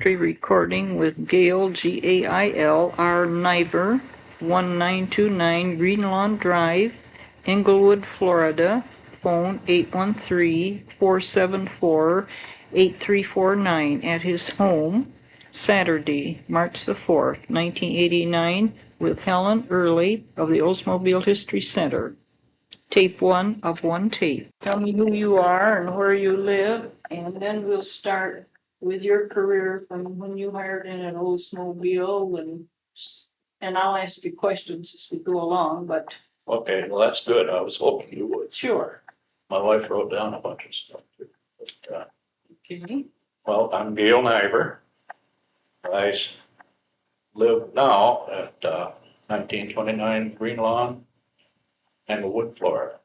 Recording with Gail, Gail R. Niver, 1929 Green Lawn Drive, Englewood, Florida. Phone 813-474-8349 at his home, Saturday, March the 4th, 1989, with Helen Earley of the Oldsmobile History Center. Tape 1 of 1 tape. Tell me who you are and where you live, and then we'll start with your career from when you hired in an Oldsmobile, and I'll ask you questions as we go along, but. Okay, well, that's good. I was hoping you would. Sure. My wife wrote down a bunch of stuff too. Okay. Well, I'm Gail Niver. I live now at 1929 Green Lawn, Englewood, Florida.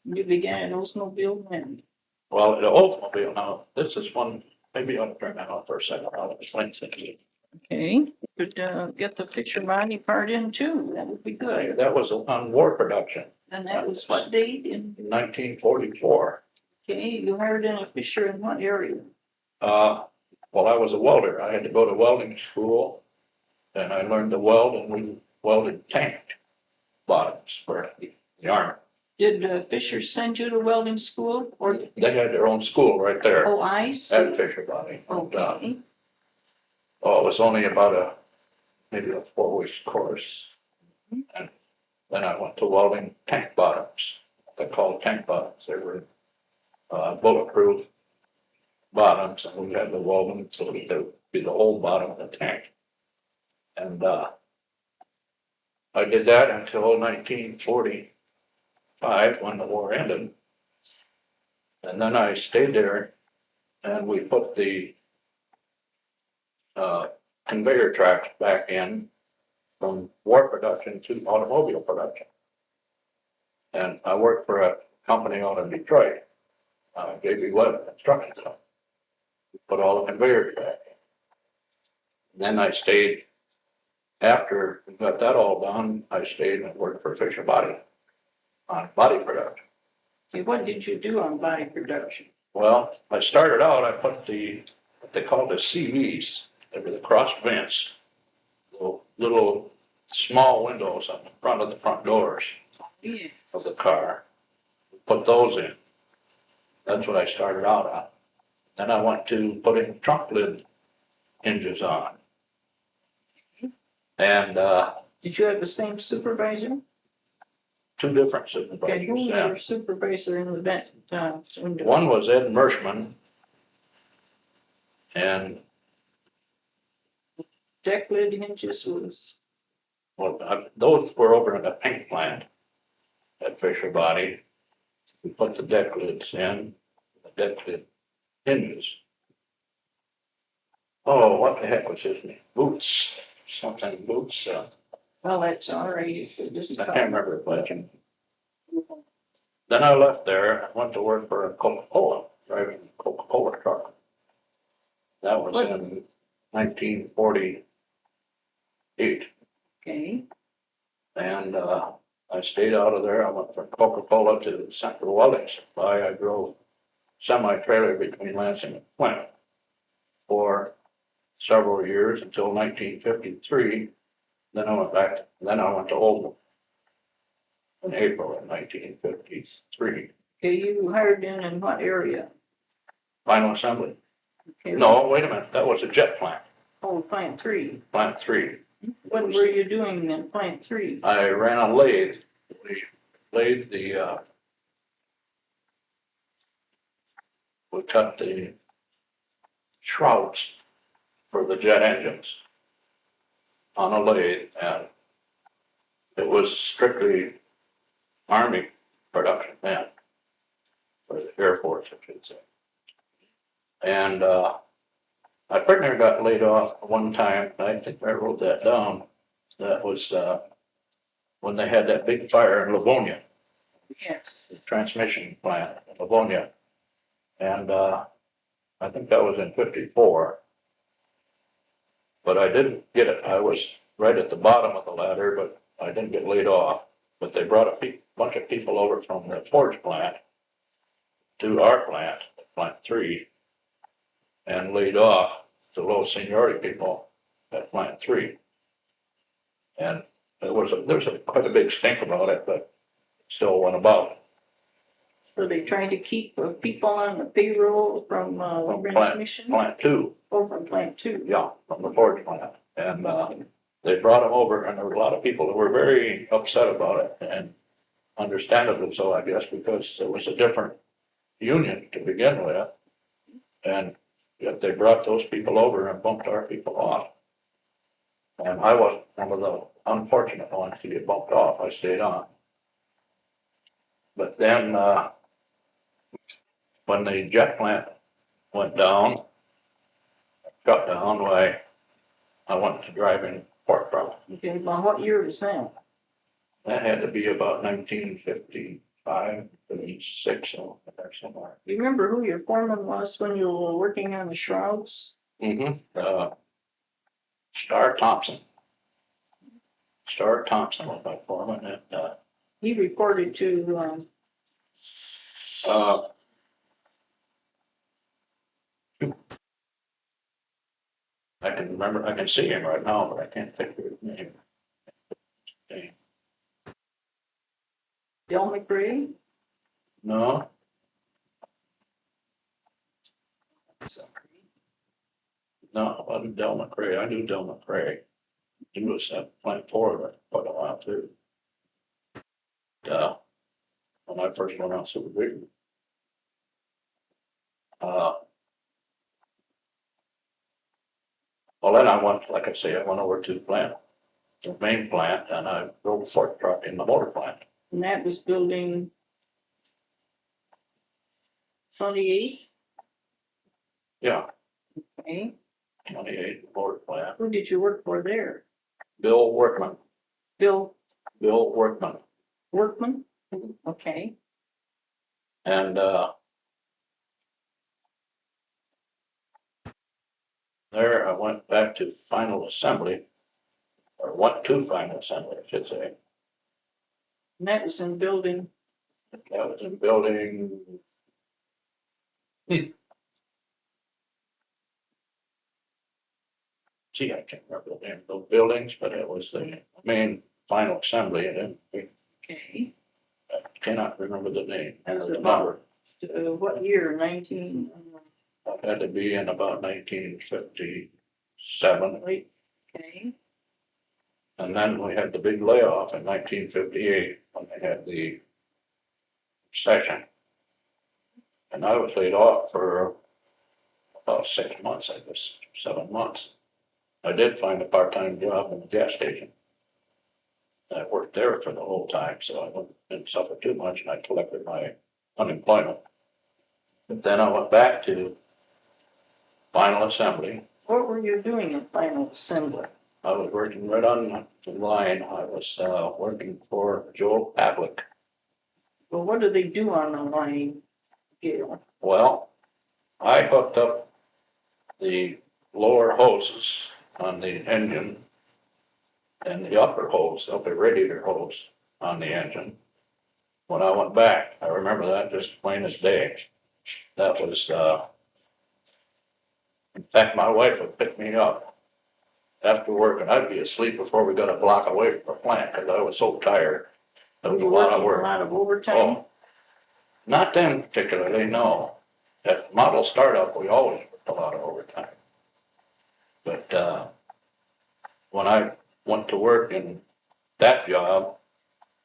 You began in Oldsmobile when? Well, the Oldsmobile now, this is one, maybe I'll turn that on for a second. I'll explain things. Okay, could get the picture body part in too, that would be good. That was on war production. And that was what date? In 1944. Okay, you hired in a fisher in what area? Well, I was a welder. I had to go to welding school, and I learned to weld, and we welded tank bottoms for the Army. Did Fisher send you to welding school, or? They had their own school right there. Oh, I see. At Fisher Body. Okay. Oh, it was only about maybe a 4-week course. And then I went to welding tank bottoms. They're called tank bottoms. They were bulletproof bottoms, and we had to weld them so that they would be the whole bottom of the tank. And I did that until 1945 when the war ended. And then I stayed there, and we put the conveyor tracks back in from war production to automobile production. And I worked for a company out of Detroit, J.B. Webb Construction Company. We put all the conveyors back in. And then I stayed, after we got that all done, I stayed and worked for Fisher Body on body production. Okay, what did you do on body production? Well, I started out, I put what they call the CVs. They were the cross vents, little small windows on the front of the front doors of the car. Put those in. That's what I started out on. Then I went to putting trunk lid hinges on. And did you have the same supervisor? 2 different supervisors. Okay, who was your supervisor in the vent window? One was Ed Mershman, and deck lid hinges was? Well, those were over in the paint plant at Fisher Body. We put the deck lids in, the deck lid hinges. Oh, what the heck was his name? Boots, something Boots. Well, that's all right. If it doesn't I can't remember it, but then I left there and went to work for a Coca-Cola, driving a Coca-Cola truck. That was in 1948. Okay. And I stayed out of there. I went from Coca-Cola to Central Welding Supply. I drove semi-trailer between Lansing and Flint for several years until 1953. Then I went to Oldsmobile in April of 1953. Okay, you hired in what area? Final assembly. Okay. No, wait a minute. That was a jet plant. Oh, plant 3. Plant 3. What were you doing in plant 3? I ran a lathe. We lathed we cut the shrouds for the jet engines on a lathe, and it was strictly Army production then, or the Air Force, I should say. And I pretty near got laid off one time. I think I wrote that down. That was when they had that big fire in Livonia. Yes. The transmission plant in Livonia. And I think that was in 54. But I didn't get it. I was right at the bottom of the ladder, but I didn't get laid off. But they brought a bunch of people over from the forge plant to our plant, plant 3, and laid off the low seniority people at plant 3. And there was quite a big stink about it, but it still went about. So they trying to keep people on the payroll from transmission? Plant 2. Oh, from plant 2. Yeah, from the forge plant. And they brought them over, and there were a lot of people that were very upset about it, and understandably so, I guess, because it was a different union to begin with. And yet they brought those people over and bumped our people off. And I was one of the unfortunate ones to get bumped off. I stayed on. But then when the jet plant went down, shut down, I went to driving pork truck. Okay, well, what year was that? That had to be about 1955, 56, or somewhere. You remember who your foreman was when you were working on the shrouds? Star Thompson. Star Thompson was my foreman, and He reported to, I can remember, I can see him right now, but I can't think of his name. Bill McRae. No, no, it wasn't Del McRae. I knew Del McRae. He was at plant 4 for quite a while too. When I first went out supervision. Well, then I went, like I say, I went over to the main plant, and I drove a fork truck in the motor plant. And that was building 28, Yeah, okay. 28 motor plant. Who did you work for there? Bill Workman. Bill Bill Workman. Workman? Okay. And there I went back to final assembly, or went to final assembly, I should say. And that was in building, That was in building. Gee, I can't remember the name of those buildings, but it was the main final assembly, and okay. I cannot remember the name. That was or the about, number. what year, 19? It had to be in about 1957. Okay. And then we had the big layoff in 1958 when they had the recession. And I was laid off for about 6 months, I guess, 7 months. I did find a part-time job in the gas station. I worked there for the whole time, so I didn't suffer too much, and I collected my unemployment. But then I went back to final assembly. What were you doing in final assembly? I was working right on the line. I was working for Joe Pavlik. Well, what do they do on the line, Gail? Well, I hooked up the lower hoses on the engine and the upper hose, upper radiator hose on the engine. When I went back, I remember that just plain as day. That was, in fact, my wife would pick me up after work, and I'd be asleep before we got a block away from the plant because I was so tired. It was a lot of work. A lot of overtime? Oh, not them particularly, no. At model startup, we always worked a lot of overtime. But when I went to work in that job,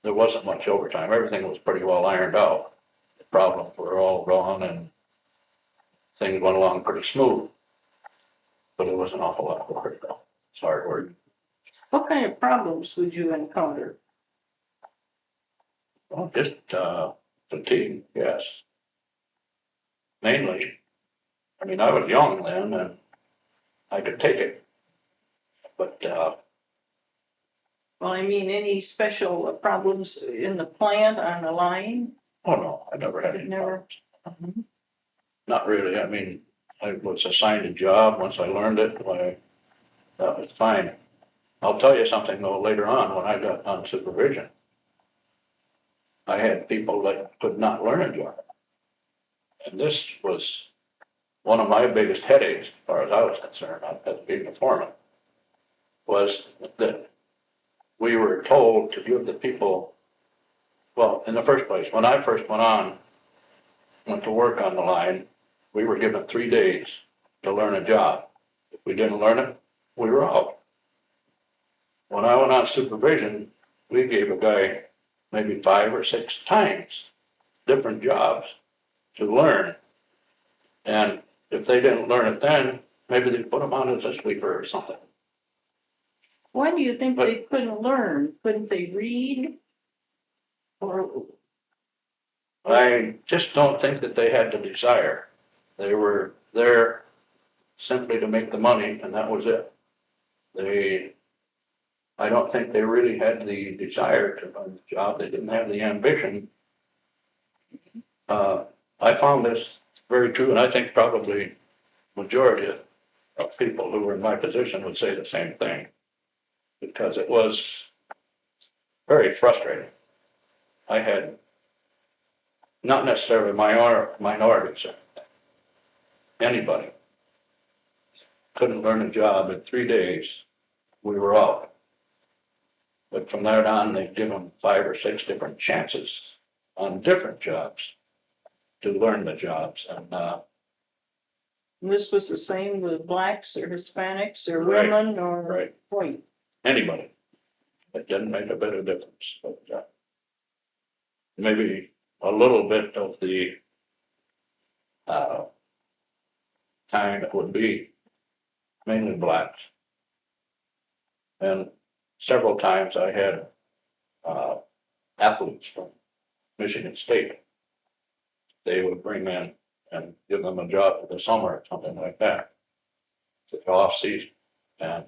there wasn't much overtime. Everything was pretty well ironed out. The problems were all gone, and things went along pretty smooth. But it was an awful lot of work, though. It's hard work. What kind of problems would you encounter? Well, just fatigue, yes. Mainly. I mean, I was young then, and I could take it. But Well, I mean, any special problems in the plant on the line? oh no, I never had any Never. problems. Not really. I mean, I was assigned a job. Once I learned it, that was fine. I'll tell you something though, later on when I got on supervision, I had people that could not learn a job. And this was one of my biggest headaches, as far as I was concerned, as being a foreman, was that we were told to give the people, well, in the first place, when I first went to work on the line, we were given 3 days to learn a job. If we didn't learn it, we were out. When I went on supervision, we gave a guy maybe 5 or 6 times different jobs to learn. And if they didn't learn it then, maybe they put them on as a sweeper or something. Why do you think they couldn't learn? Couldn't they read? Or I just don't think that they had the desire. They were there simply to make the money, and that was it. I don't think they really had the desire to learn the job. They didn't have the ambition. I found this very true, and I think probably majority of people who were in my position would say the same thing, because it was very frustrating. I had not necessarily minorities, anybody couldn't learn a job in 3 days, we were out. But from there on, they'd give them 5 or 6 different chances on different jobs to learn the jobs. And this was the same with blacks or Hispanics or Right, women or right. white? Anybody, it didn't make a bit of difference. But maybe a little bit of the time it would be mainly blacks. And several times I had athletes from Michigan State. They would bring in and give them a job for the summer or something like that, for the off season. And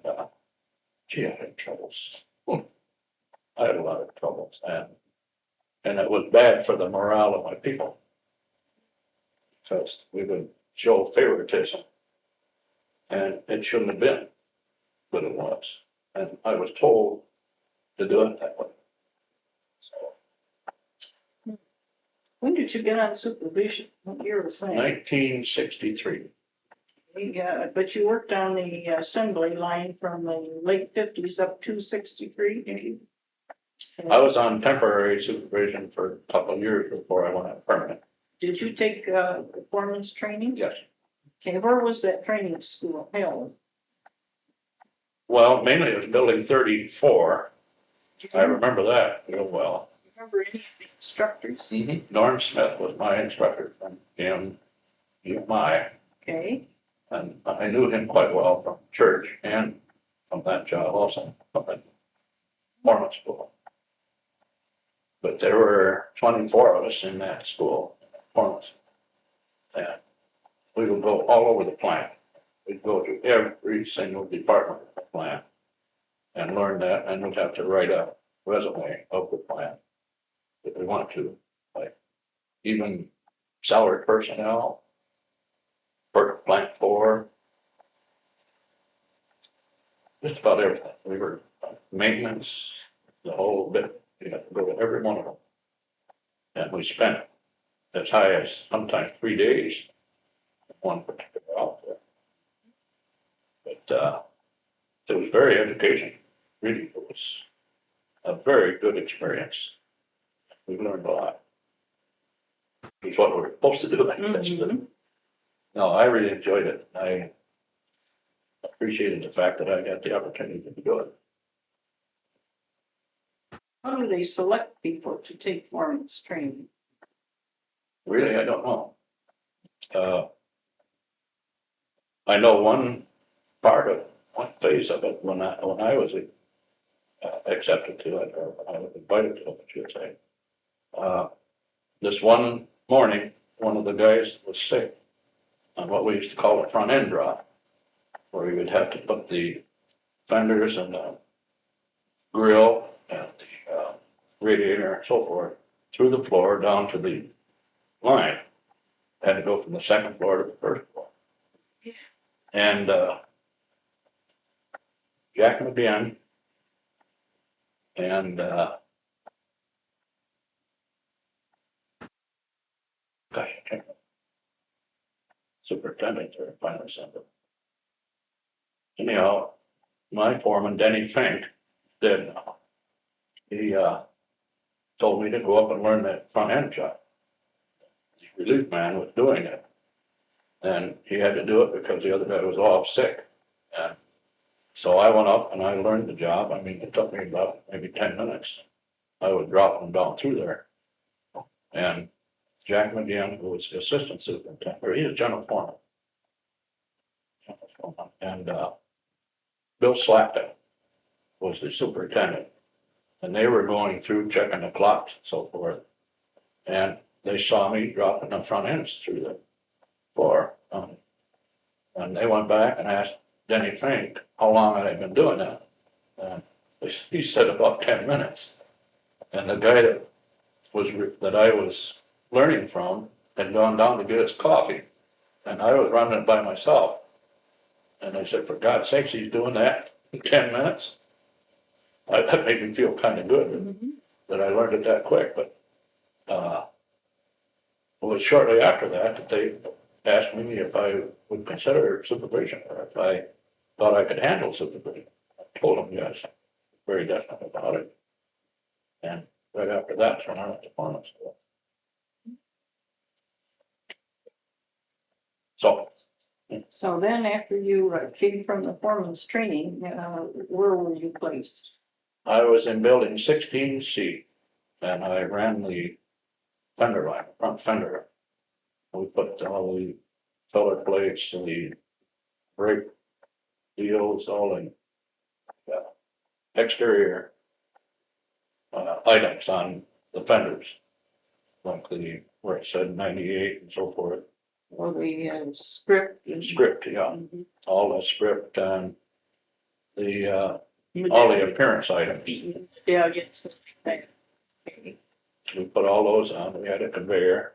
gee, I had troubles. I had a lot of troubles, and it was bad for the morale of my people, because we would show favoritism, and it shouldn't have been, but it was. And I was told to do it that way. So, When did you get on supervision? What year was that? 1963. Yeah, but you worked on the assembly line from the late 50s up to 63, did you? I was on temporary supervision for a couple of years before I went on permanent. Did you take performance training? Yes. Okay, where was that training school held? Well, mainly it was building 34. I remember that real well. Remember any of the instructors? Norm Smith was my instructor from UMI, Okay, and I knew him quite well from church and from that job also, from the Mormon school. But there were 24 of us in that school, Mormons. And we would go all over the plant. We'd go to every single department of the plant and learn that, and we'd have to write a resume of the plant if we want to, like even salaried personnel, for plant 4, just about everything. We were maintenance, the whole bit. You had to go to every one of them. And we spent as high as sometimes 3 days in one particular outfit. But it was very educational. Really, it was a very good experience. We learned a lot. It's what we're supposed to do. No, I really enjoyed it. I appreciated the fact that I got the opportunity to do it. How do they select people to take performance training? Really, I don't know. I know one phase of it when I was accepted to it, or when I was invited to it, I should say. This one morning, one of the guys was sick on what we used to call a front end drop, where we would have to put the fenders and the grill and the radiator and so forth through the floor down to the line. Had to go from the second floor to the first floor. And Jack McGinn and gosh, I can't remember. superintendent there, finally sent it. Anyhow, my foreman, Denny Fink, did, he, told me to go up and learn that front end job. The relief man was doing it. And he had to do it because the other guy was off sick. And so I went up and I learned the job. I mean, it took me about maybe 10 minutes. I was dropping them down through there. And Jack McGinn, who was the assistant superintendent, or he was general foreman. And Bill Slackton was the superintendent. And they were going through checking the clocks and so forth. And they saw me dropping the front ends through the floor. And they went back and asked Denny Fink how long had I been doing that. And he said about 10 minutes. And the guy that I was learning from had gone down to get his coffee. And I was running it by myself. And I said, for God's sakes, he's doing that in 10 minutes? That made me feel kind of good that I learned it that quick. But it was shortly after that they asked me if I would consider supervision or if I thought I could handle supervision. I told them yes, very definite about it. And right after that, I went to foreman school. So then after you came from the foreman's training, where were you placed? I was in building 16C and I ran the fender line, front fender. We put all the filler plates, the brake wheels, all the exterior items on the fenders, like where it said 98 and so forth. Or the script? Script, yeah. All the script and all the appearance items. Yeah, yes. We put all those on. We had a conveyor.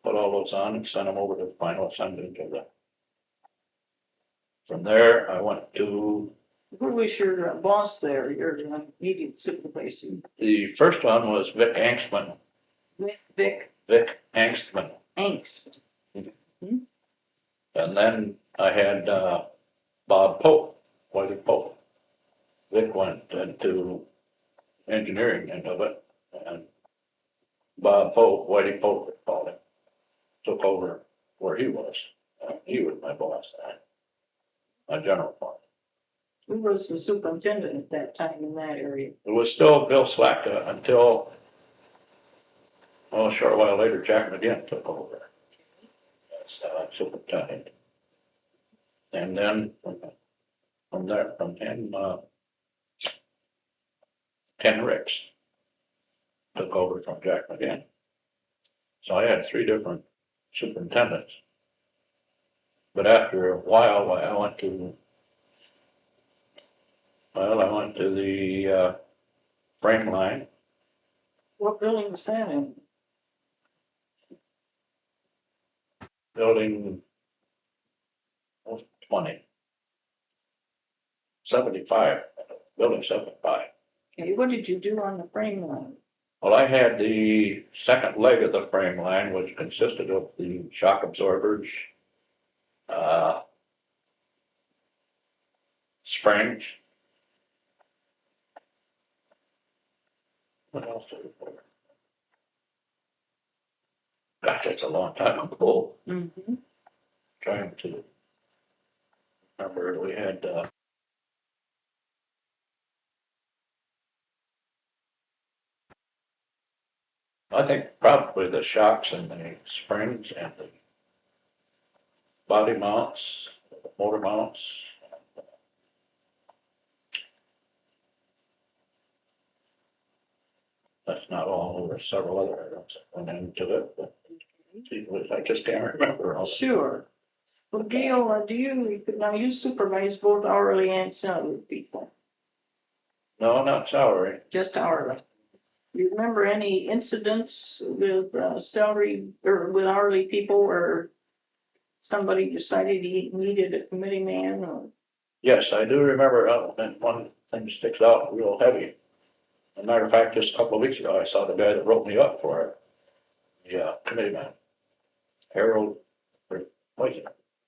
Put all those on and sent them over to the final assembly. From there, I went to. Who was your boss there, your immediate supervisor? The first one was Vic Angstman. Vic Angstman. Angst. And then I had Bob Pope, Whitey Pope. Vic went into engineering end of it, and Bob Pope, Whitey Pope, they called him, took over where he was. He was my boss then, my general boss. Who was the superintendent at that time in that area? It was still Bill Slackton until, well, a short while later, Jack McGinn took over as superintendent. And then from him, Ken Ricks took over from Jack McGinn. So I had 3 different superintendents. But after a while, I went to the frame line. What building was that in? Building 20. 75, building 75. Okay, what did you do on the frame line? Well, I had the second leg of the frame line, which consisted of the shock absorbers, springs. What else did it for? Gosh, that's a long time ago. Trying to remember, we had I think probably the shocks and the springs and the body mounts, motor mounts. That's not all, there were several other items that went into it, but I just can't remember all. Sure. Well, Gail, now you supervise both hourly and salary people? No, not salary. Just hourly. Do you remember any incidents with salary or with hourly people where somebody decided he needed a committee man or? Yes, I do remember, and one thing sticks out real heavy. As a matter of fact, just a couple of weeks ago, I saw the guy that wrote me up for it. Yeah, committee man. Harold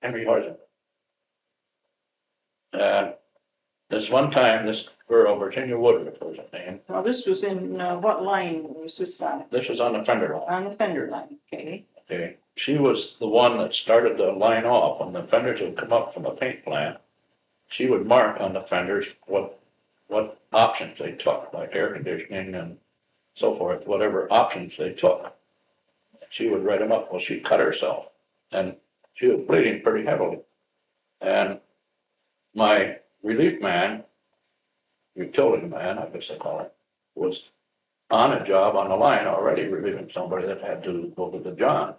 Henry Hoysen. And this one time, this girl, Virginia Woodruff was her name. Now, this was in, what line was this on? This was on the fender line. On the fender line, okay. Okay, she was the one that started the line off. When the fenders would come up from a paint plant, she would mark on the fenders what options they took, like air conditioning and so forth, whatever options they took. She would write them up. Well, she cut herself, and she was bleeding pretty heavily. And my relief man, utility man, I guess they call it, was on a job on the line already relieving somebody that had to go to the John.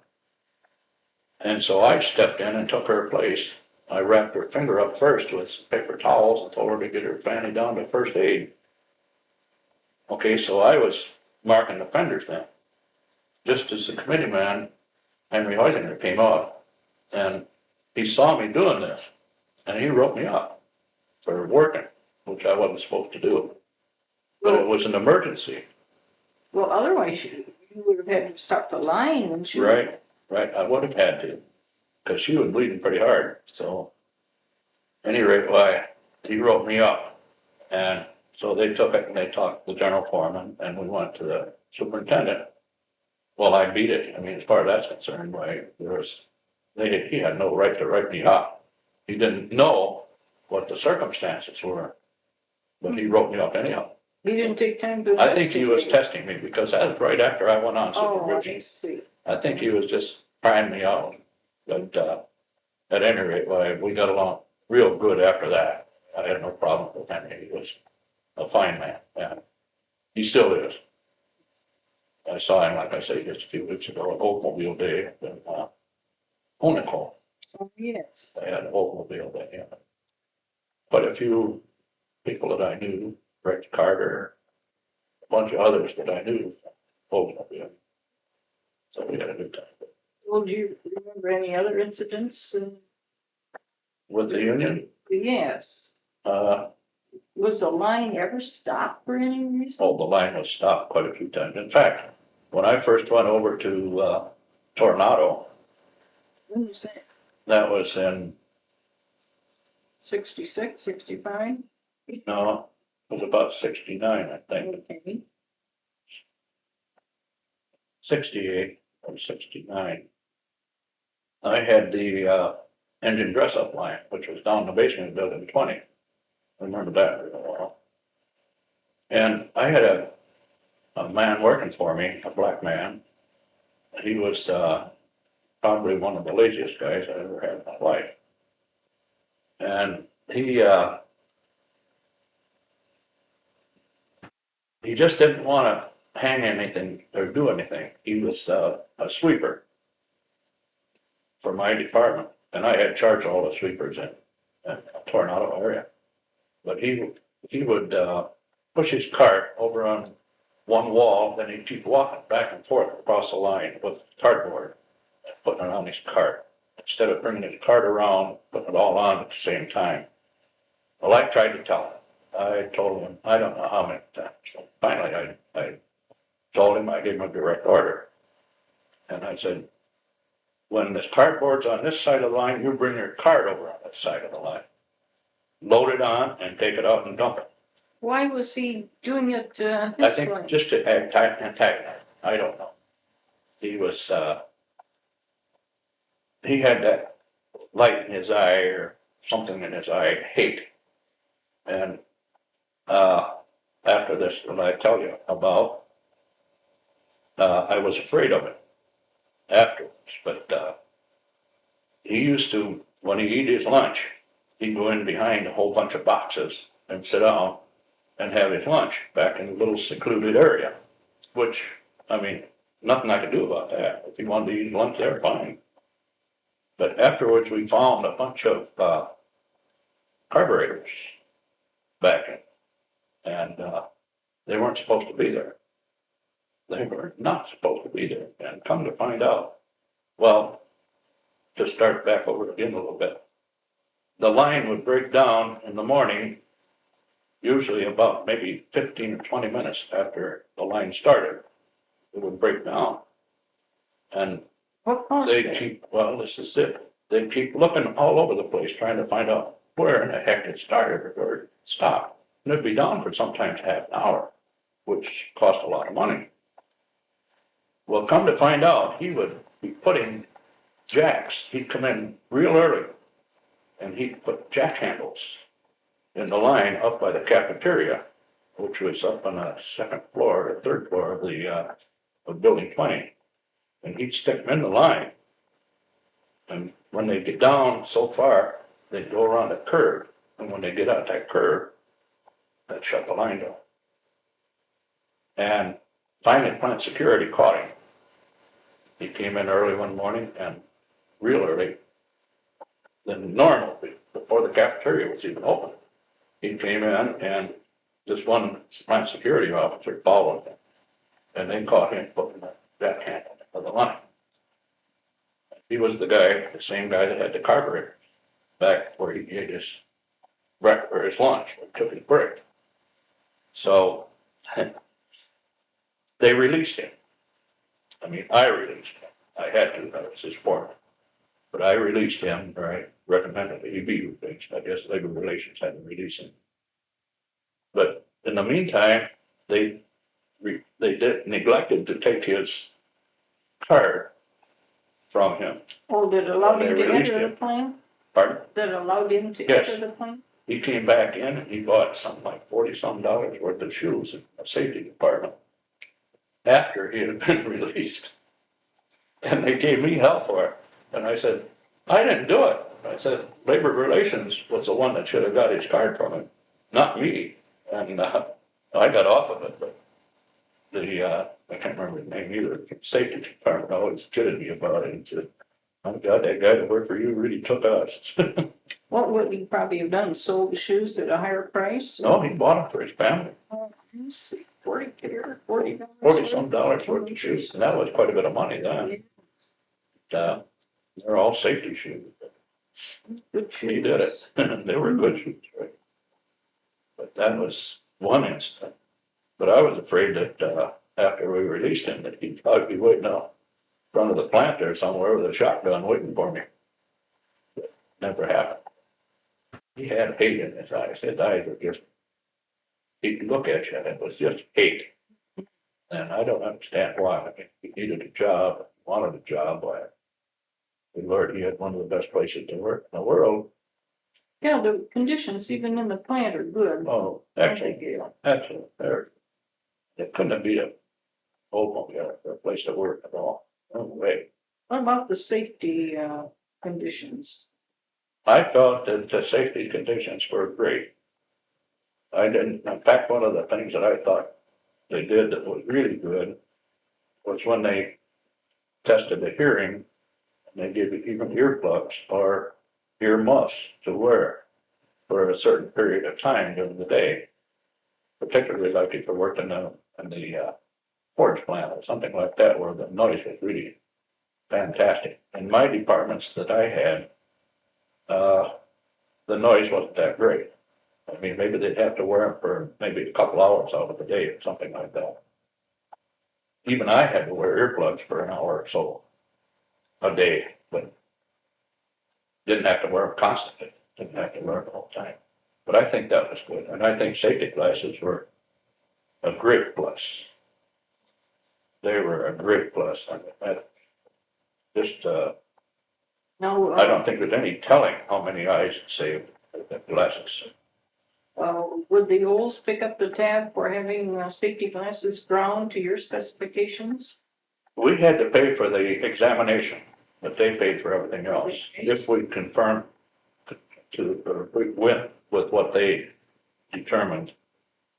And so I stepped in and took her place. I wrapped her finger up first with paper towels and told her to get her fanny down to first aid. Okay, so I was marking the fenders then. Just as the committee man, Henry Heisinger, came up, and he saw me doing this, and he wrote me up for working, which I wasn't supposed to do. But it was an emergency. Well, otherwise you would have had to stop the line, wouldn't you? Right, I would have had to, because she was bleeding pretty hard. So, at any rate, why, he wrote me up, and so they took it and they talked to the general foreman, and we went to the superintendent. Well, I beat it. I mean, as far as that's concerned, why he had no right to write me up. He didn't know what the circumstances were, but he wrote me up anyhow. He didn't take time to. I think he was testing me because that was right after I went on Oh, supervision. I see. I think he was just trying me out. But at any rate, why, we got along real good after that. I had no problem with him. He was a fine man, and he still is. I saw him, like I say, just a few weeks ago at Oldsmobile Day in Honacle. Oh, yes. They had an Oldsmobile Day. Yeah. Quite a few people that I knew, Rick Carter, a bunch of others that I knew, Oldsmobile. So we had a good time. Well, do you remember any other incidents? With the union? Yes. Was the line ever stopped for any reason? Oh, the line was stopped quite a few times. In fact, when I first went over to Tornado, When was that? that was in, 66, 65? no, it was about 69, I think. Okay. 68 or 69. I had the engine dress-up line, which was down in the basement of building 20. I remember that for a while. And I had a man working for me, a black man. He was probably one of the laziest guys I ever had in my life. And he just didn't want to hang anything or do anything. He was a sweeper for my department, and I had charge of all the sweepers in the Tornado area. But he would push his cart over on one wall, then he'd keep walking back and forth across the line with cardboard and putting it on his cart, instead of bringing his cart around, putting it all on at the same time. Well, I tried to tell him. I told him, I don't know how many times. So finally, I told him, I gave him a direct order. And I said, when this cardboard's on this side of the line, you bring your cart over on this side of the line. Load it on and take it out and dump it. Why was he doing it I this think way? just to antagonize. I don't know. He was, he had that light in his eye or something in his eye, hate. And after this, that I tell you about, I was afraid of it afterwards. But he used to, when he'd eat his lunch, he'd go in behind a whole bunch of boxes and sit down and have his lunch back in a little secluded area, which, I mean, nothing I could do about that. If he wanted to eat lunch there, fine. But afterwards, we found a bunch of carburetors back in, and they weren't supposed to be there. They were not supposed to be there. And come to find out, well, to start back over again a little bit, the line would break down in the morning, usually about maybe 15 or 20 minutes after the line started. It would break down. And What caused they it? keep, well, this is it. they'd keep looking all over the place, trying to find out where in the heck it started or stopped. And it'd be down for sometimes half an hour, which cost a lot of money. Well, come to find out, he would be putting jacks. He'd come in real early and he'd put jack handles in the line up by the cafeteria, which was up on the second floor or third floor of the of building 20. And he'd stick them in the line. And when they get down so far, they'd go around a curve. And when they get out that curve, that shut the line down. And finally, plant security caught him. He came in early one morning, and real early than normal, before the cafeteria was even open. He came in, and this one plant security officer followed him, and they caught him putting that handle of the line. He was the same guy that had the carburetor back where he ate his breakfast or his lunch, or took his break. So they released him. I mean, I released him. I had to, that was his foreman. But I released him, or I recommended that he be released. I guess labor relations had to release him. But in the meantime, they neglected to take his card from him. Oh, did it allow They him to released enter him. the plane? Pardon? Did it allow him to Yes. enter the plane? He came back in and he bought something like $40-some worth of shoes in the safety department after he had been released. And they gave me hell for it. And I said, I didn't do it. I said, labor relations was the one that should have got his card from him, not me. And I got off of it, but I can't remember his name either, the safety department always kidded me about it and said, oh God, that guy that worked for you really took us. What would he probably have done? Sold the shoes at a higher price? No, he bought them for his family. Let's see, 40 pair, $40. $40-some worth of shoes, and that was quite a bit of money then. They're all safety shoes. Good shoes. He did it. They were good shoes, right? But that was one incident. But I was afraid that after we released him, that he'd probably be waiting out in front of the plant there somewhere with a shotgun waiting for me. But never happened. He had hate in his eyes. His eyes were just, he'd look at you and it was just hate. And I don't understand why. I mean, he needed a job, wanted a job. Good Lord, he had one of the best places to work in the world. Yeah, the conditions even in the plant are good. Oh, excellent, excellent. It couldn't be a Oldsmobile or a place to work at all. No way. What about the safety conditions? I thought that the safety conditions were great. I didn't, in fact, one of the things that I thought they did that was really good was when they tested the hearing, and they gave you even earplugs or ear muffs to wear for a certain period of time during the day, particularly like if you worked in the forge plant or something like that, where the noise was really fantastic. In my departments that I had, the noise wasn't that great. I mean, maybe they'd have to wear them for maybe a couple hours out of the day or something like that. Even I had to wear earplugs for an hour or so a day, but didn't have to wear them constantly. Didn't have to wear them all the time. But I think that was good. And I think safety glasses were a great plus. They were a great plus. I mean, No, I don't think there's any telling how many eyes it saved with the glasses. would the Olds pick up the tab for having safety glasses ground to your specifications? We had to pay for the examination, but they paid for everything else. If we confirmed we went with what they determined,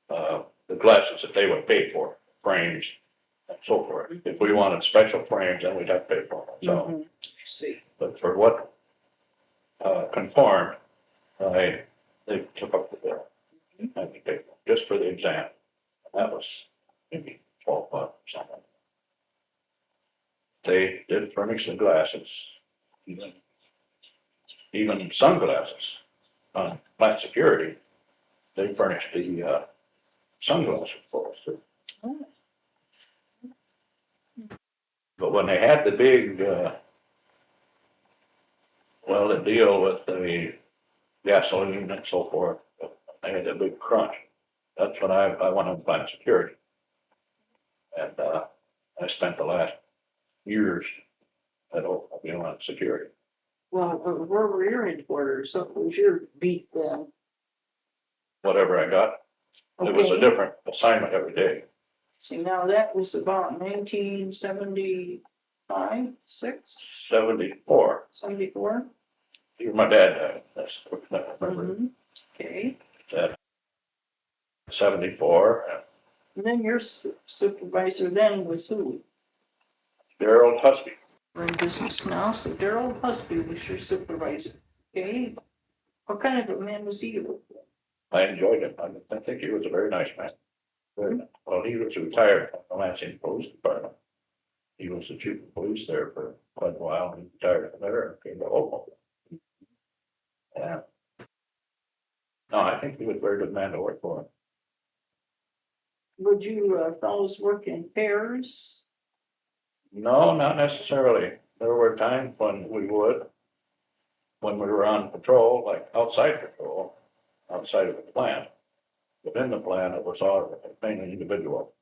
the glasses that they would pay for, frames and so forth. If we wanted special frames, then we'd have to pay for them. So, See. but for what conformed, they took up the bill. I had to pay for it, just for the exam. That was maybe $12 or something. They did furnish the glasses, even sunglasses on plant security. They furnished the sunglasses for us too. Oh. But when they had the big Well, the deal with the gasoline and so forth, I had a big crunch. That's when I went and find security. And, I spent the last years at Oldsmobile on security. Well, where were your headquarters? So what was your beat then? Whatever I got, it was a Okay. different assignment every day. See, now that was about 1975, 6, 74, 74? my dad died, that's, I remember Mhm. Okay. that, 74. And then your supervisor then was who? Daryl Husky. We're in business now, so Darrell Husby was your supervisor. Okay. What kind of a man was he? I enjoyed him. I think he was a very nice man. Very nice. Well, he was retired from the Lansing Police Department. He was the chief of police there for quite a while. He retired from there and came to Oklahoma. Yeah. No, I think he was a very good man to work for. Would you fellows work in pairs? No, not necessarily. There were times when we would, when we were on patrol, like outside patrol, outside of the plant. Within the plant, it was all mainly individual.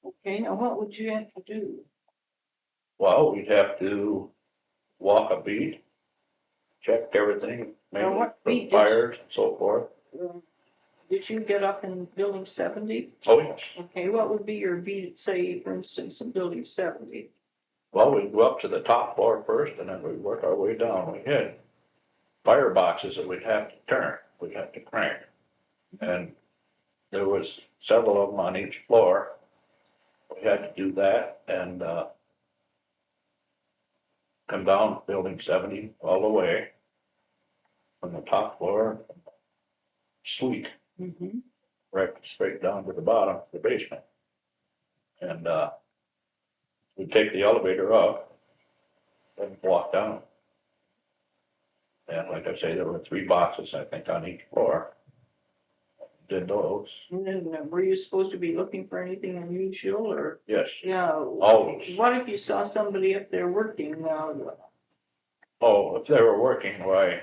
Okay, now what would you have to do? Well, we'd have to walk a beat, check everything, Now, mainly what for beat did- fires and so forth. Did you get up in building 70? Oh, yes. Okay, what would be your beat, say, for instance, in building 70? Well, we'd go up to the top floor first and then we'd work our way down. We had fire boxes that we'd have to turn, we'd have to crank. And there was several of them on each floor. We had to do that and, come down building 70 all the way from the top floor, suite, Mm-hmm. right straight down to the bottom, the basement. And, we'd take the elevator up and walk down. And like I say, there were 3 boxes, I think, on each floor. Did those, And then were you supposed to be looking for anything unusual or? yes, Yeah. always. What if you saw somebody up there working now? Oh, if they were working, why,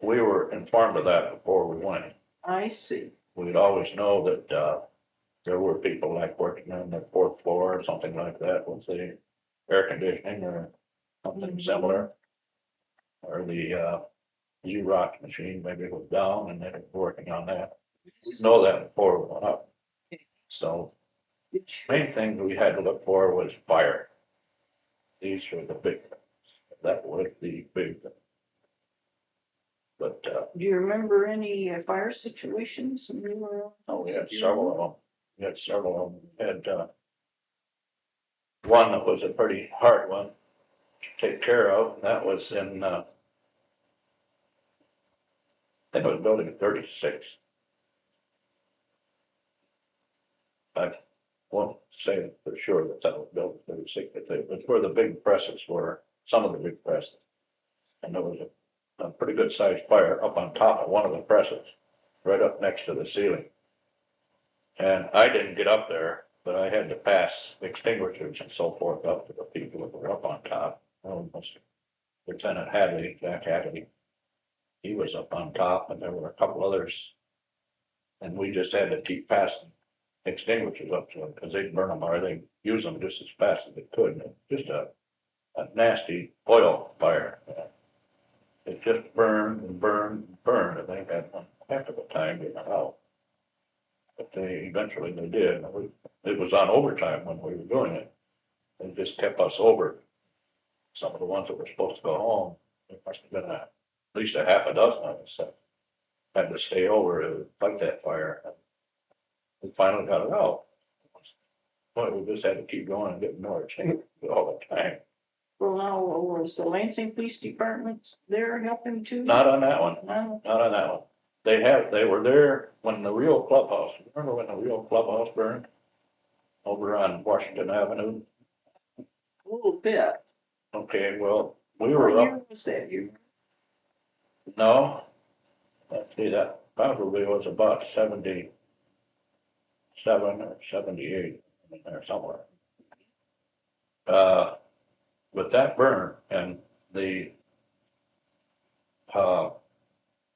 we were informed of that before we went. I see. We'd always know that, there were people like working on the 4th floor or something like that with the air conditioning or something Mhm. similar. Or the, Xerox machine maybe was down and they were working on that. We'd know that before we went up. So Did main thing we had to look for was fire. These were the big things. That was the big thing. But, do you remember any fire situations when you were? oh, we had several of them. We had several of them. We had, one that was a pretty hard one to take care of, and that was in, I think it was building 36. I won't say for sure that that was building 36, but it was where the big presses were, some of the big presses. And there was a pretty good sized fire up on top of one of the presses, right up next to the ceiling. And I didn't get up there, but I had to pass extinguishers and so forth up to the people that were up on top. Lieutenant Hadley, Jack Hadley, he was up on top and there were a couple others. And we just had to keep passing extinguishers up to them because they'd burn them or they'd use them just as fast as they could. And just a nasty oil fire. It just burned and burned and burned, and they had one heck of a time getting it out. But eventually they did. It was on overtime when we were doing it. They just kept us over. Some of the ones that were supposed to go home, there must have been at least a half a dozen of us that had to stay over to fight that fire. And we finally got it out. But we just had to keep going and get more extinguishers all the time. Well, now, was the Lansing Police Department there helping too? Not on that one. No. Not on that one. They were there when the real clubhouse, remember when the real clubhouse burned? Over on Washington Avenue? A little bit. Okay, well, we What were year up, was that? You, no, let's see, that probably was about 77 or 78, in there somewhere. But that burn and the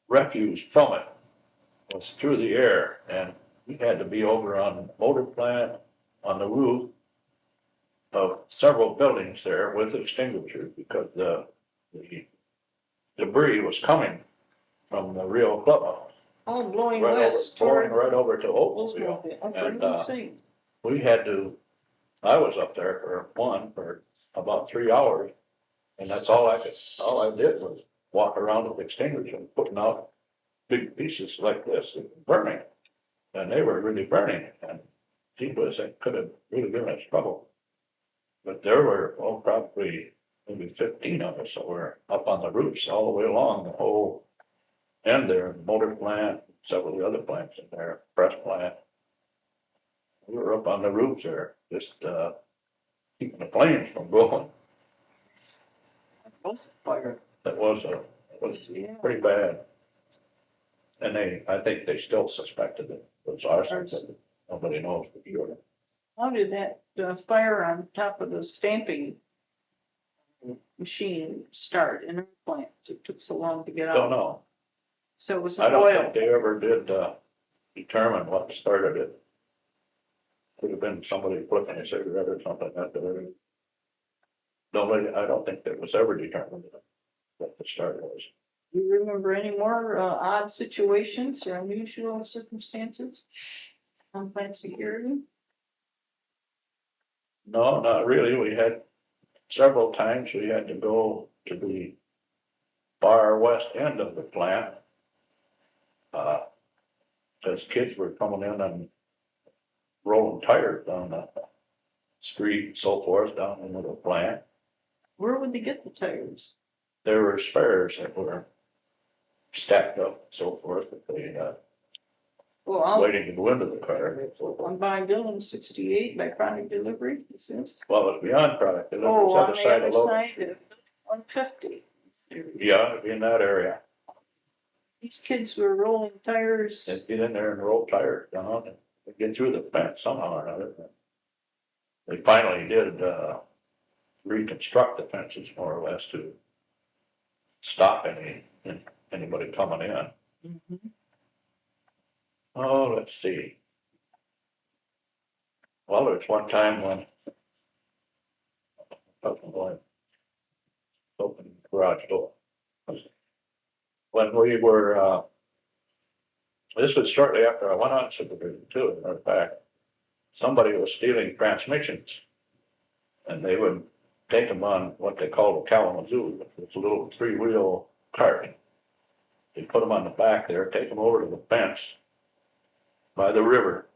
refuse from it was through the air, and we had to be over on the motor plant, on the roof of several buildings there with extinguishers because the debris was coming from the real clubhouse. Oh, blowing Right west over, blowing toward right over to Oldsmobile. Oldsmobile. And, Okay, we had to, I was up there for about 3 hours. And that's all all I did was walk around with extinguisher and putting out big pieces like this, burning. And they were really burning, and gee whiz, that could have really given us trouble. But there were, oh, probably maybe 15 of us that were up on the roofs all the way along the whole end there, motor plant, several of the other plants in there, press plant. We were up on the roofs there, just, keeping the flames from going. was a fire. It was pretty bad. And I think they still suspected it was arson, but nobody knows for sure. How did that fire on top of the stamping machine start in our plant? It took so long to get out. Don't know. So it was I don't oil. think they ever did, determine what started it. Could have been somebody flipping a cigarette or something like that. Nobody, I don't think that was ever determined what the start was. Do you remember any more odd situations or unusual circumstances on plant security? No, not really. We had several times we had to go to the far west end of the plant. As kids were coming in and rolling tires down the street and so forth down into the plant. Where would they get the tires? There were spares that were stacked up and so forth that they, Well, waiting to go into the car. I'm buying building 68 by product delivery, this is. Well, it's beyond product. It Oh, was on the other of Logan. side of 150. Yeah, it'd be in that area. These kids were rolling tires. They'd get in there and roll tires down and get through the fence somehow or another. They finally did, reconstruct the fences more or less to stop anybody coming in. Mhm. Oh, let's see. Well, there's one time when open the garage door. When we were, this was shortly after I went on supervision too, as a matter of fact. Somebody was stealing transmissions. And they would take them on what they called a Kalamazoo. It's a little 3-wheel cart. They put them on the back there, take them over to the fence by the river,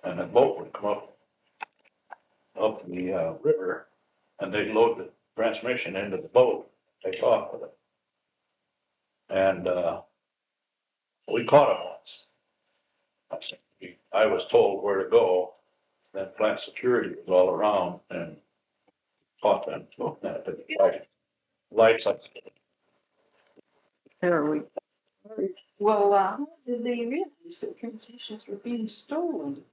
and a boat would come up the river, and they'd load the transmission into the boat, take off with it. And we caught them once. I was told where to go. Then plant security was all around and caught them. Lights like. There we. Well, how did they realize that transmissions were being stolen?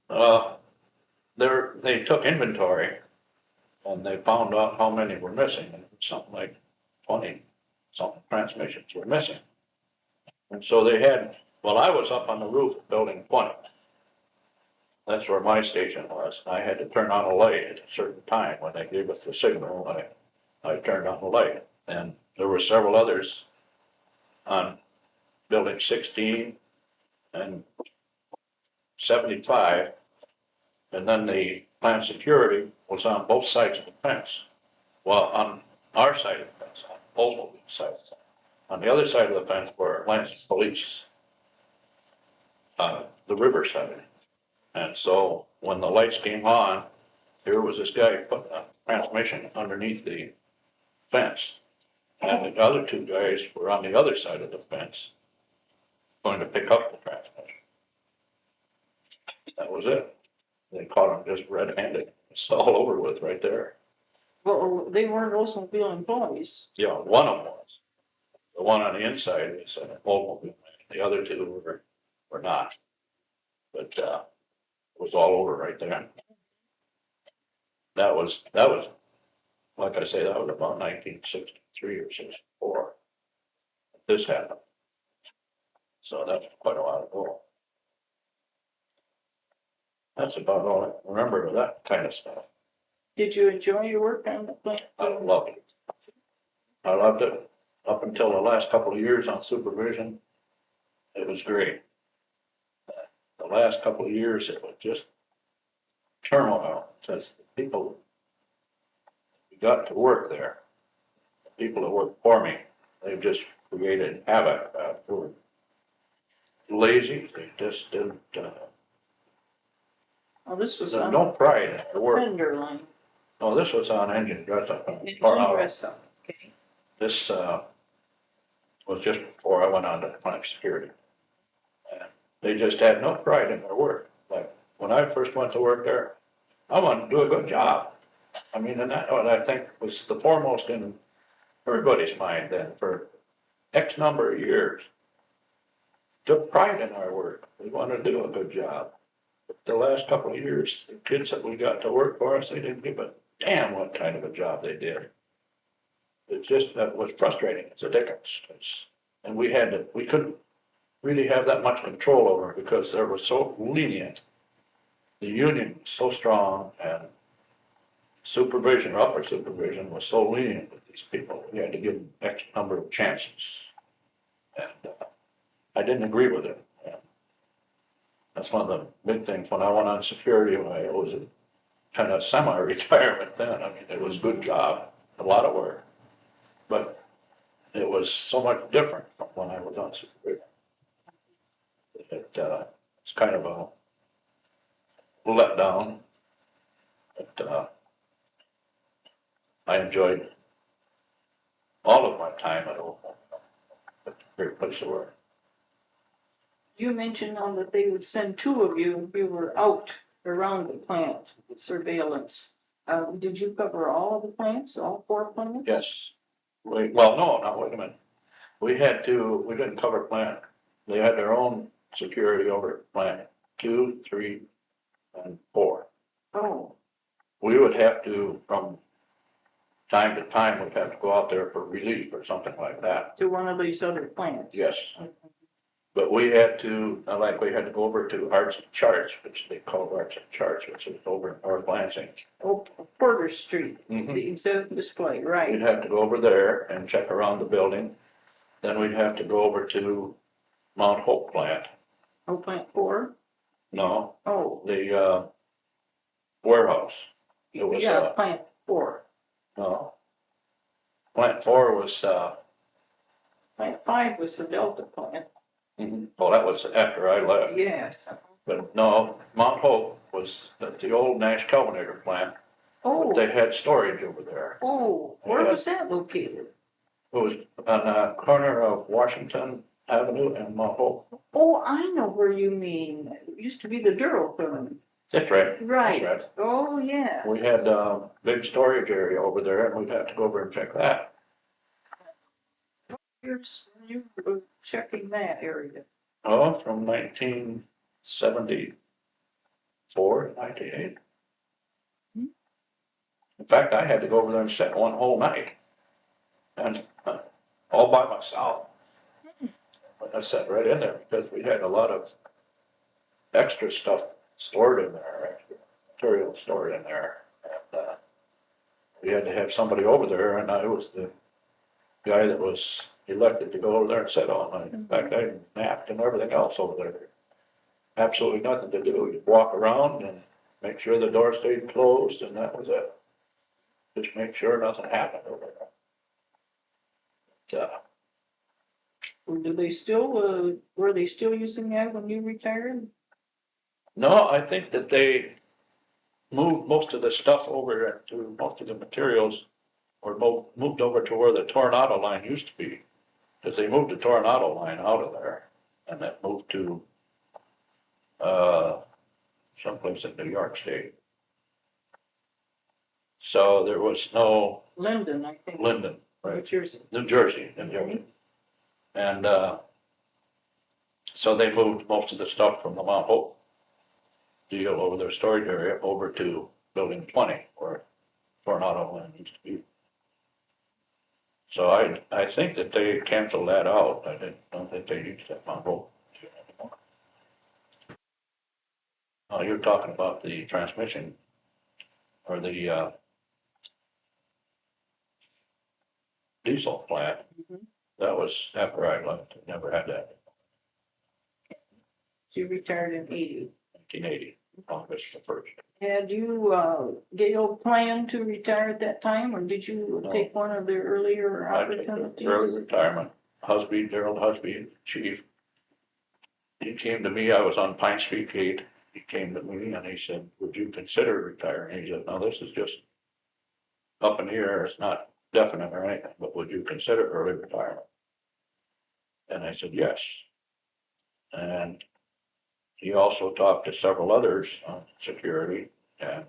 They took inventory and they found out how many were missing, and something like 20 something transmissions were missing. And so they had, well, I was up on the roof of building 20. That's where my station was. I had to turn on a light at a certain time. When they gave us the signal, I turned on the light. And there were several others on building 16 and 75. And then the plant security was on both sides of the fence. Well, on our side of the fence, on Oldsmobile side. On the other side of the fence were Atlantic police, the river side. And so when the lights came on, here was this guy putting a transmission underneath the fence. And the other two guys were on the other side of the fence, going to pick up the transmission. That was it. They caught him just red-handed. It's all over with right there. Well, they weren't Oldsmobile employees. Yeah, one of them was. The one on the inside is an Oldsmobile. The other two were not. But it was all over right there. That was, like I say, that was about 1963 or 64. this happened. So that's quite a while ago. That's about all I remember of that kind of stuff. Did you enjoy your work on the plant? I loved it. I loved it up until the last couple of years on supervision. It was great. The last couple of years, it was just turmoil. Because the people who got to work there, the people that worked for me, they just created havoc. They were lazy. They just didn't, Oh, this was there's on no pride in their work. fender line. No, this was on engine dress up. Engine dress up, okay. This was just before I went on to plant security. And they just had no pride in their work. Like when I first went to work there, I wanted to do a good job. I mean, and that what I think was the foremost in everybody's mind then for X number of years. Took pride in our work. We wanted to do a good job. But the last couple of years, the kids that we got to work for us, they didn't give a damn what kind of a job they did. It just, that was frustrating as a dickens. And we couldn't really have that much control over it because they were so lenient. The union was so strong and supervision, or upper supervision was so lenient with these people. We had to give them X number of chances. And I didn't agree with it. And that's one of the big things. When I went on security, it was a kind of semi-retirement then. I mean, it was a good job, a lot of work. But it was so much different from when I was on supervision. It's kind of a letdown. But I enjoyed all of my time at Oldham. It's a great place to work. You mentioned on that they would send two of you, you were out around the plant with surveillance. Did you cover all of the plants, all 4 plants? Yes. No, wait a minute. We didn't cover plant. They had their own security over plant 2, 3, and 4. Oh, We would have to, from time to time, we'd have to go out there for relief or something like that. to one of these other plants? Yes. But we had to go over to Arts and Charts, which they called Arts and Charts, which is over in North Lansing. Oh, Porter Street, Mhm. the exhibit display, We'd right? have to go over there and check around the building. Then we'd have to go over to Mount Hope plant. Oh, plant 4? No, Oh, the warehouse. It was, yeah, plant 4. No. Plant 4 was, Plant 5 was the Delta plant. well, that was after I left. Yes. But no, Mount Hope was the old Nash Kelvinator plant. Oh, But they had storage over there. where Yeah. was that located? It was on the corner of Washington Avenue and Mount Hope. Oh, I know where you mean. It used to be the Durrell firm. That's right. Right. That's right. Oh, yeah. We had a big storage area over there, and we'd have to go over and check that. You were checking that area. Oh, from 1974 to 98. Hmm. In fact, I had to go over there and sit one whole night, and all by myself. But I sat right in there because we had a lot of extra stuff stored in there, extra material stored in there. And we had to have somebody over there, and I was the guy that was elected to go over there and sit all night. In fact, I napped and everything else over there. Absolutely nothing to do. You'd walk around and make sure the door stayed closed, and that was it. Just make sure nothing happened over there. Were they still using that when you retired? No, I think that they moved most of the stuff over to, most of the materials were moved over to where the Tornado line used to be. Because they moved the Tornado line out of there, and that moved to someplace in New York State. So there was no Linden, I think. Linden, New right? Jersey. New Jersey. And so they moved most of the stuff from the Mount Hope deal over their storage area over to Building 20, where Tornado line used to be. So I think that they canceled that out. Don't think they used that model anymore. Oh, you're talking about the transmission or the diesel plant. Mhm. That was after I left. Never had that. She retired in 80. 1980, August the 1st. Had you, Gail, planned to retire at that time, or did you No. take one of the earlier I took opportunities? an early retirement. Husby, Gerald Husby, chief. He came to me, I was on Pine Street Gate. He came to me and he said, would you consider retiring? He said, no, this is just up in the air. It's not definite or anything, but would you consider early retirement? And I said, yes. And he also talked to several others on security. And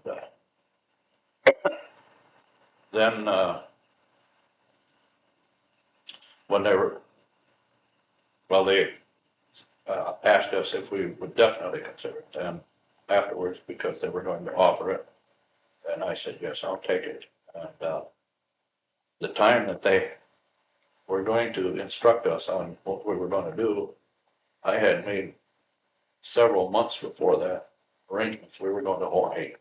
then when they were, well, they asked us if we would definitely consider it. And afterwards, because they were going to offer it, and I said, yes, I'll take it. And the time that they were going to instruct us on what we were going to do, I had made several months before that arrangements. We were going to Hawaii.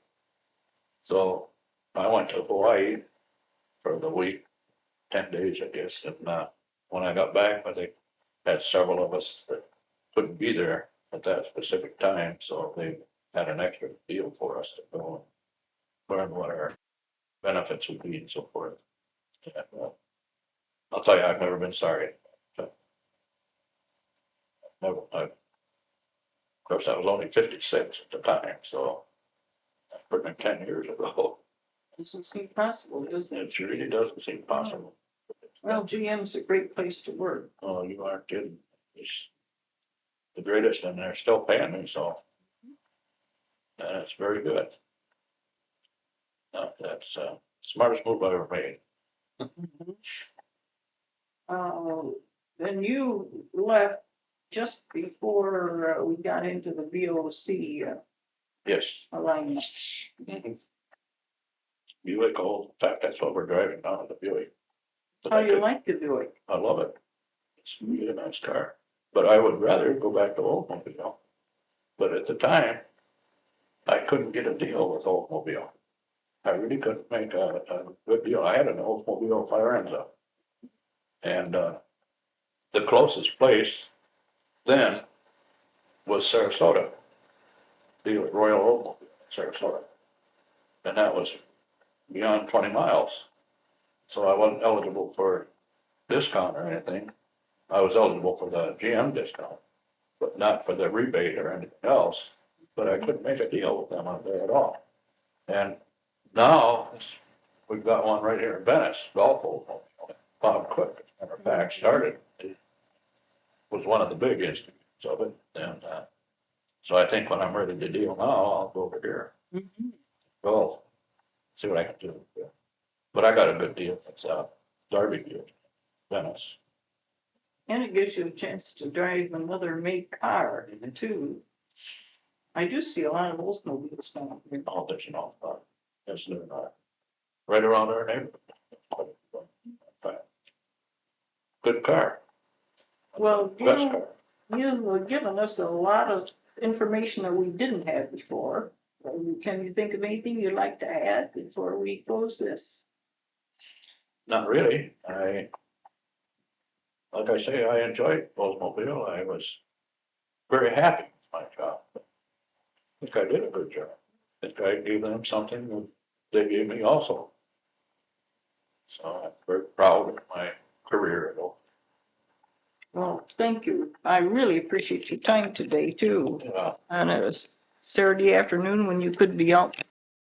So I went to Hawaii for the week, 10 days, I guess. And when I got back, I think had several of us that couldn't be there at that specific time. So they had an extra deal for us to go and learn what our benefits would be and so forth. And, I'll tell you, I've never been sorry. Never, of course, I was only 56 at the time, so that's pretty much 10 years ago. Doesn't seem possible, does it? It really doesn't seem possible. Well, GM's a great place to work. Oh, you aren't kidding. It's the greatest, and they're still paying me, so that's very good. That's smartest move I ever made. Then you left just before we got into the VOC Yes. alignment. Buick, old. In fact, that's what we're driving now, the Buick. But How I you could- like the Buick? I love it. It's really a nice car. But I would rather go back to Oldsmobile. But at the time, I couldn't get a deal with Oldsmobile. I really couldn't make a good deal. I had an Oldsmobile Firenza. And the closest place then was Sarasota. Deal at Royal Oldsmobile, Sarasota. And that was beyond 20 miles. So I wasn't eligible for discount or anything. I was eligible for the GM discount, but not for the rebate or anything else. But I couldn't make a deal with them out there at all. And now we've got one right here in Venice, Golf Oldsmobile. Bob Cook, as a matter of fact, started, was one of the big institutes of it. And so I think when I'm ready to deal now, I'll go over here. Go see what I can do. But I got a good deal. It's Darby Buick, Venice. And it gives you a chance to drive another make car too. I do see a lot of Oldsmobiles now. Oh, there's yes, they're right around our neighborhood. Good car. Well, Best car. you've given us a lot of information that we didn't have before. Can you think of anything you'd like to add before we close this? Not really. Like I say, I enjoyed Oldsmobile. I was very happy with my job. I think I did a good job. I think I gave them something that they gave me also. So I'm very proud of my career at Oldsmobile. Well, thank you. I really appreciate your time today too. Yeah. And it was Saturday afternoon when you could be out